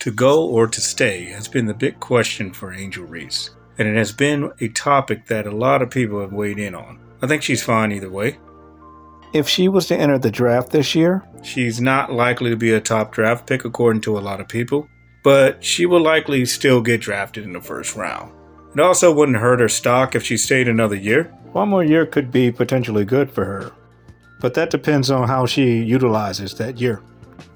To go or to stay has been the big question for Angel Reese, and it has been a topic that a lot of people have weighed in on. I think she's fine either way. If she was to enter the draft this year, she's not likely to be a top draft pick according to a lot of people, but she will likely still get drafted in the first round. It also wouldn't hurt her stock if she stayed another year. One more year could be potentially good for her, but that depends on how she utilizes that year.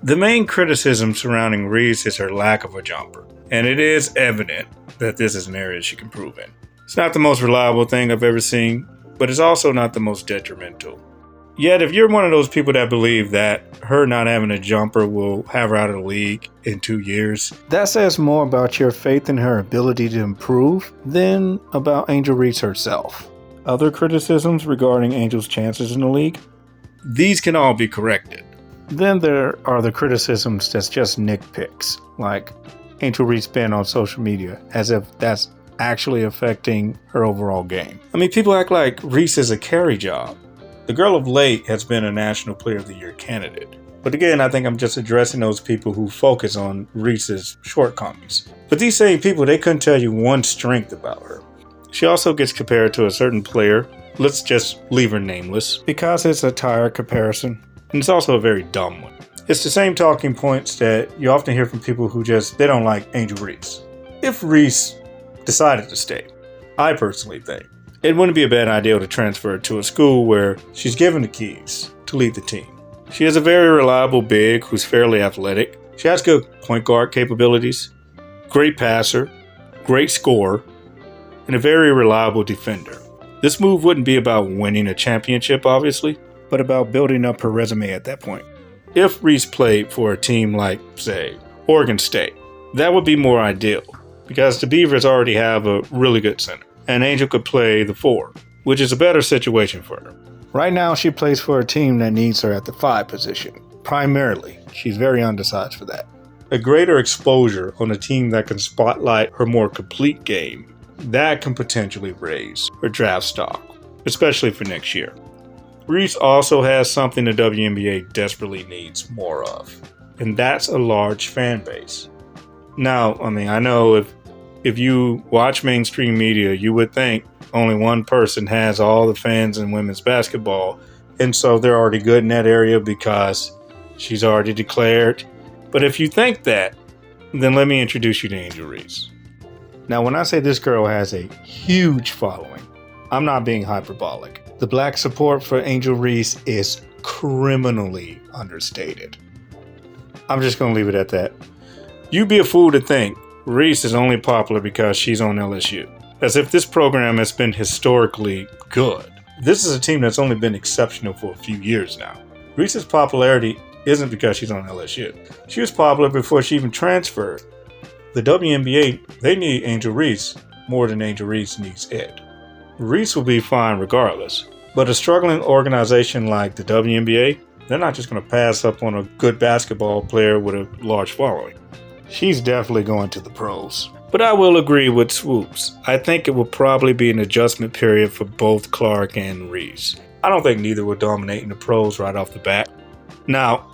The main criticism surrounding Reese is her lack of a jumper, and it is evident that this is an area she can improve in. It's not the most reliable thing I've ever seen, but it's also not the most detrimental. Yet, if you're one of those people that believe that her not having a jumper will have her out of the league in 2 years, that says more about your faith in her ability to improve than about Angel Reese herself. Other criticisms regarding Angel's chances in the league? These can all be corrected. Then there are the criticisms that's just nitpicks, like Angel Reese being on social media, as if that's actually affecting her overall game. I mean, people act like Reese is a carry job. The girl of late has been a National Player of the Year candidate. But again, I think I'm just addressing those people who focus on Reese's shortcomings. But these same people, they couldn't tell you one strength about her. She also gets compared to a certain player. Let's just leave her nameless, because it's a tired comparison. And it's also a very dumb one. It's the same talking points that you often hear from people who they don't like Angel Reese. If Reese decided to stay, I personally think it wouldn't be a bad idea to transfer her to a school where she's given the keys to lead the team. She is a very reliable big who's fairly athletic. She has good point guard capabilities, great passer, great scorer, and a very reliable defender. This move wouldn't be about winning a championship, obviously, but about building up her resume at that point. If Reese played for a team like, say, Oregon State, that would be more ideal, because the Beavers already have a really good center, and Angel could play the 4, which is a better situation for her. Right now, she plays for a team that needs her at the 5 position. Primarily, she's very undersized for that. A greater exposure on a team that can spotlight her more complete game, that can potentially raise her draft stock, especially for next year. Reese also has something the WNBA desperately needs more of, and that's a large fan base. Now, I know if you watch mainstream media, you would think only one person has all the fans in women's basketball, and so they're already good in that area because she's already declared. But if you think that, then let me introduce you to Angel Reese. Now, when I say this girl has a huge following, I'm not being hyperbolic. The black support for Angel Reese is criminally understated. I'm just going to leave it at that. You'd be a fool to think Reese is only popular because she's on LSU, as if this program has been historically good. This is a team that's only been exceptional for a few years now. Reese's popularity isn't because she's on LSU. She was popular before she even transferred. The WNBA, they need Angel Reese more than Angel Reese needs it. Reese will be fine regardless, but a struggling organization like the WNBA, they're not just going to pass up on a good basketball player with a large following. She's definitely going to the pros. But I will agree with Swoops. I think it will probably be an adjustment period for both Clark and Reese. I don't think neither will dominate in the pros right off the bat. Now,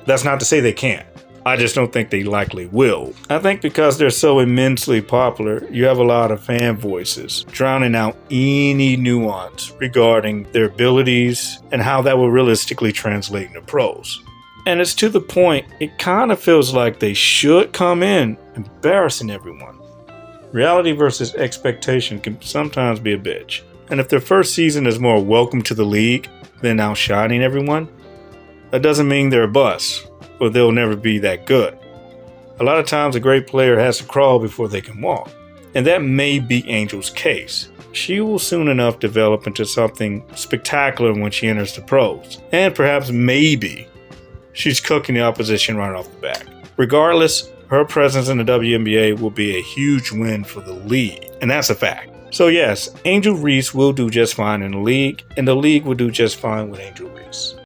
that's not to say they can't. I just don't think they likely will. I think because they're so immensely popular, you have a lot of fan voices drowning out any nuance regarding their abilities and how that will realistically translate into pros. And it's to the point, it kind of feels like they should come in embarrassing everyone. Reality versus expectation can sometimes be a bitch. And if their first season is more welcome to the league than outshining everyone, that doesn't mean they're a bust, or they'll never be that good. A lot of times a great player has to crawl before they can walk. And that may be Angel's case. She will soon enough develop into something spectacular when she enters the pros. And perhaps maybe she's cooking the opposition right off the bat. Regardless, her presence in the WNBA will be a huge win for the league. And that's a fact. So yes, Angel Reese will do just fine in the league, and the league will do just fine with Angel Reese.